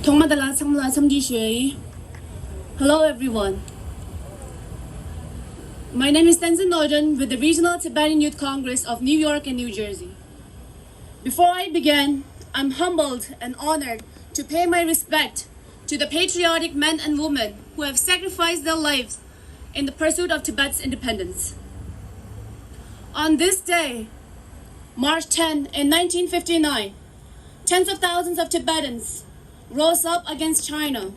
Hello everyone. My name is Tenzin Nordon with the Regional Tibetan Youth Congress of New York and New Jersey. Before I begin, I'm humbled and honored to pay my respect to the patriotic men and women who have sacrificed their lives in the pursuit of Tibet's independence. On this day, March 10 in 1959, tens of thousands of Tibetans rose up against China,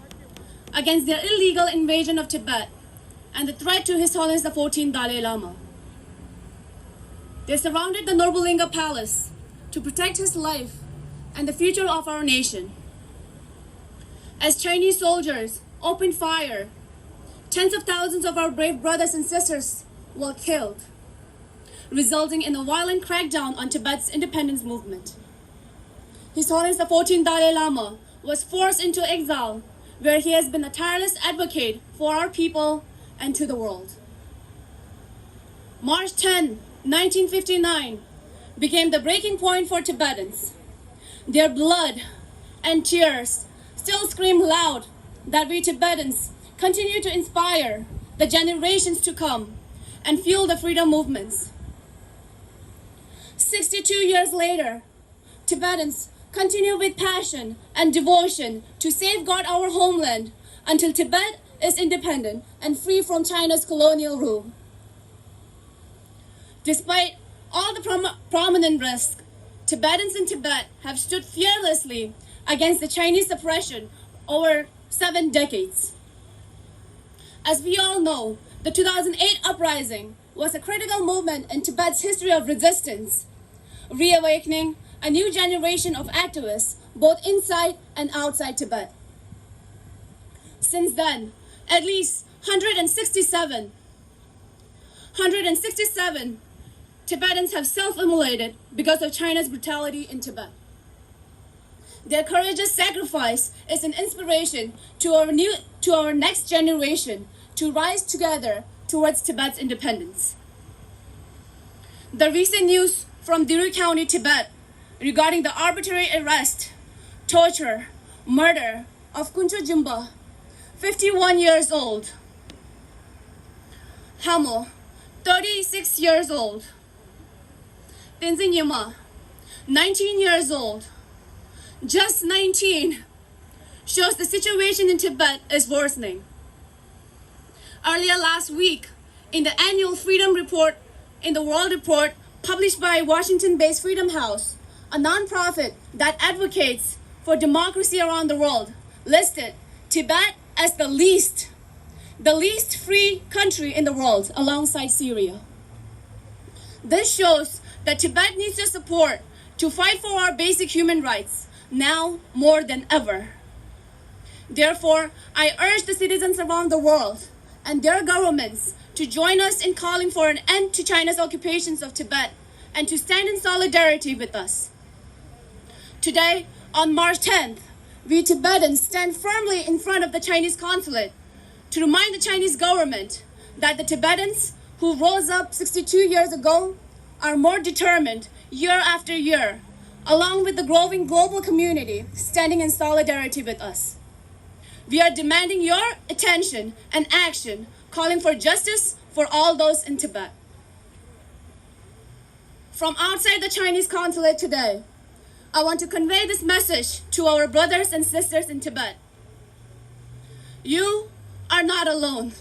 against their illegal invasion of Tibet and the threat to His Holiness the 14th Dalai Lama. They surrounded the Norbolinga Palace to protect his life and the future of our nation. As Chinese soldiers opened fire, tens of thousands of our brave brothers and sisters were killed, resulting in a violent crackdown on Tibet's independence movement. His Holiness the 14th Dalai Lama was forced into exile, where he has been a tireless advocate for our people and to the world. March 10, 1959 became the breaking point for Tibetans. Their blood and tears still scream loud that we Tibetans continue to inspire the generations to come and fuel the freedom movements. 62 years later, Tibetans continue with passion and devotion to safeguard our homeland until Tibet is independent and free from China's colonial rule. Despite all the prominent risks, Tibetans in Tibet have stood fearlessly against the Chinese oppression over 7 decades. As we all know, the 2008 uprising was a critical moment in Tibet's history of resistance, reawakening a new generation of activists both inside and outside Tibet. Since then, at least 167 Tibetans have self-immolated because of China's brutality in Tibet. Their courageous sacrifice is an inspiration to our next generation to rise together towards Tibet's independence. The recent news from Diru County, Tibet, regarding the arbitrary arrest, torture, murder of Kuncho Jimba, 51 years old, Hamo, 36 years old, Tenzin Nordon, 19 years old, just 19, shows the situation in Tibet is worsening. Earlier last week, in the annual Freedom Report in the World Report published by Washington-based Freedom House, a nonprofit that advocates for democracy around the world, listed Tibet as the least free country in the world alongside Syria. This shows that Tibet needs your support to fight for our basic human rights now more than ever. Therefore, I urge the citizens around the world and their governments to join us in calling for an end to China's occupations of Tibet and to stand in solidarity with us. Today, on March 10th, we Tibetans stand firmly in front of the Chinese consulate to remind the Chinese government that the Tibetans who rose up 62 years ago are more determined year after year, along with the growing global community standing in solidarity with us. We are demanding your attention and action, calling for justice for all those in Tibet. From outside the Chinese consulate today, I want to convey this message to our brothers and sisters in Tibet. You are not alone.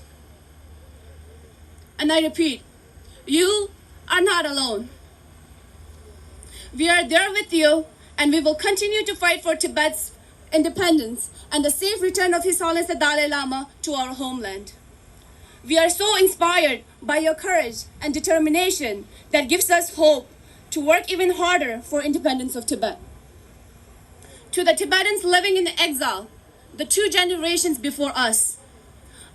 And I repeat, you are not alone. We are there with you, and we will continue to fight for Tibet's independence and the safe return of His Holiness the Dalai Lama to our homeland. We are so inspired by your courage and determination that gives us hope to work even harder for independence of Tibet. To the Tibetans living in exile, the 2 generations before us,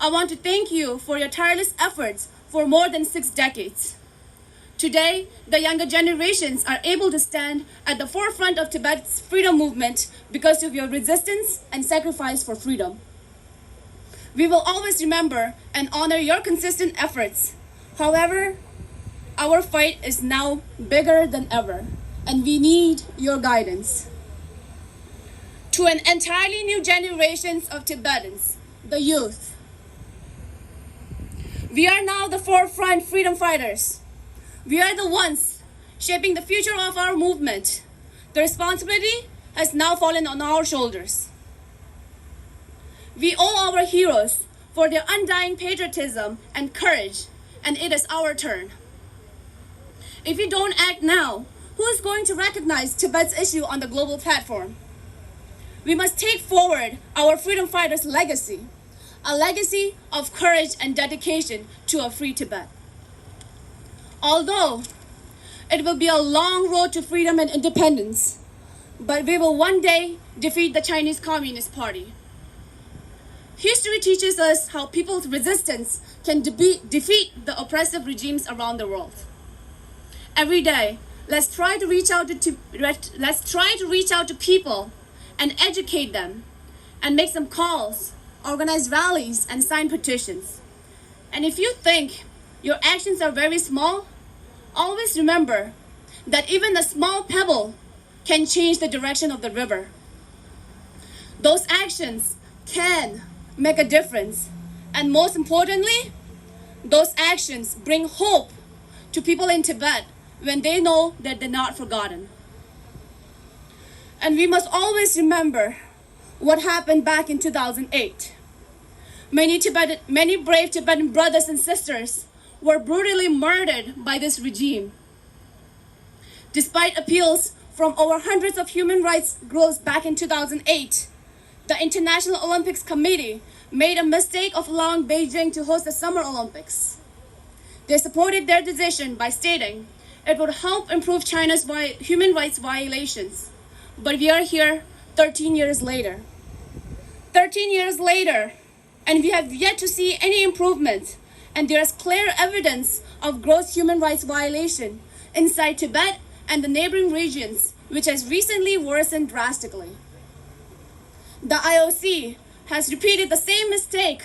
I want to thank you for your tireless efforts for more than 6 decades. Today, the younger generations are able to stand at the forefront of Tibet's freedom movement because of your resistance and sacrifice for freedom. We will always remember and honor your consistent efforts. However, our fight is now bigger than ever, and we need your guidance. to an entirely new generation of Tibetans, the youth. We are now the forefront freedom fighters. We are the ones shaping the future of our movement. The responsibility has now fallen on our shoulders. We owe our heroes for their undying patriotism and courage, and it is our turn. If we don't act now, who is going to recognize Tibet's issue on the global platform? We must take forward our freedom fighters' legacy, a legacy of courage and dedication to a free Tibet. Although it will be a long road to freedom and independence, but we will one day defeat the Chinese Communist Party. History teaches us how people's resistance can defeat the oppressive regimes around the world. Every day, let's try to reach out to people and educate them and make some calls, organize rallies, and sign petitions. And if you think your actions are very small, always remember that even a small pebble can change the direction of the river. Those actions can make a difference. And most importantly, those actions bring hope to people in Tibet when they know that they're not forgotten. And we must always remember what happened back in 2008. Many brave Tibetan brothers and sisters were brutally murdered by this regime. Despite appeals from over hundreds of human rights groups back in 2008, the International Olympics Committee made a mistake of allowing Beijing to host the Summer Olympics. They supported their decision by stating it would help improve China's human rights violations. But we are here 13 years later. 13 years later, and we have yet to see any improvement, and there is clear evidence of gross human rights violation inside Tibet and the neighboring regions, which has recently worsened drastically. The IOC has repeated the same mistake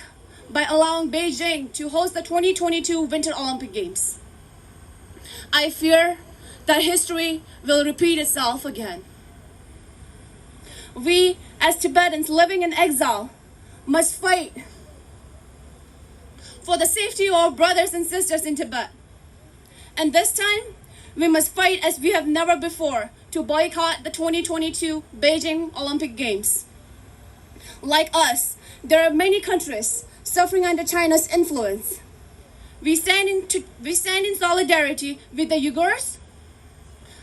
by allowing Beijing to host the 2022 Winter Olympic Games. I fear that history will repeat itself again. We, as Tibetans living in exile, must fight for the safety of our brothers and sisters in Tibet. And this time, we must fight as we have never before to boycott the 2022 Beijing Olympic Games. Like us, there are many countries suffering under China's influence. We stand in solidarity with the Uyghurs,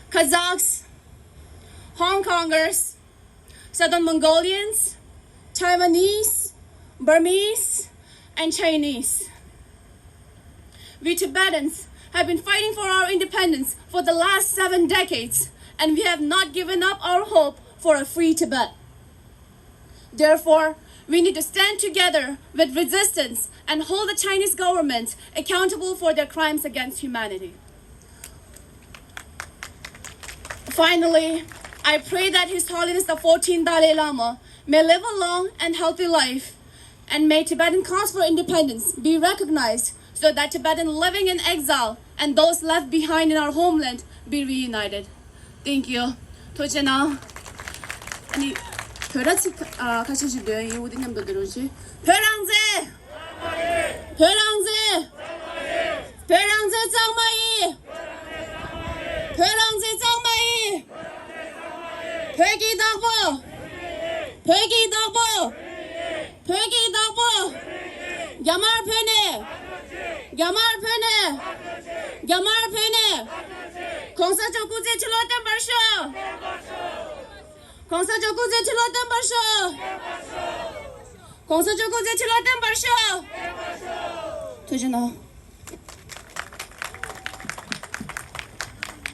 Kazakhs, Hong Kongers, Southern Mongolians, Taiwanese, Burmese, and Chinese. We Tibetans have been fighting for our independence for the last 7 decades, and we have not given up our hope for a free Tibet. Therefore, we need to stand together with resistance and hold the Chinese government accountable for their crimes against humanity. Finally, I pray that His Holiness the 14th Dalai Lama may live a long and healthy life, and may Tibetan cause for independence be recognized so that Tibetan living in exile and those left behind in our homeland be reunited. Thank you. 도제나. 아니, 벼랑지 가시지도요. 이 우디님도 들으시. 벼랑제. 벼랑제. 벼랑제 짱마이. 벼랑제 짱마이. 백이다보. 백이다보. 백이다보. 야말페네. 야말페네. 야말페네. 공사적 구제 칠로던 벌쇼. 공사적 구제 칠로던 벌쇼. 공사적 구제 칠로던 벌쇼. 도전아.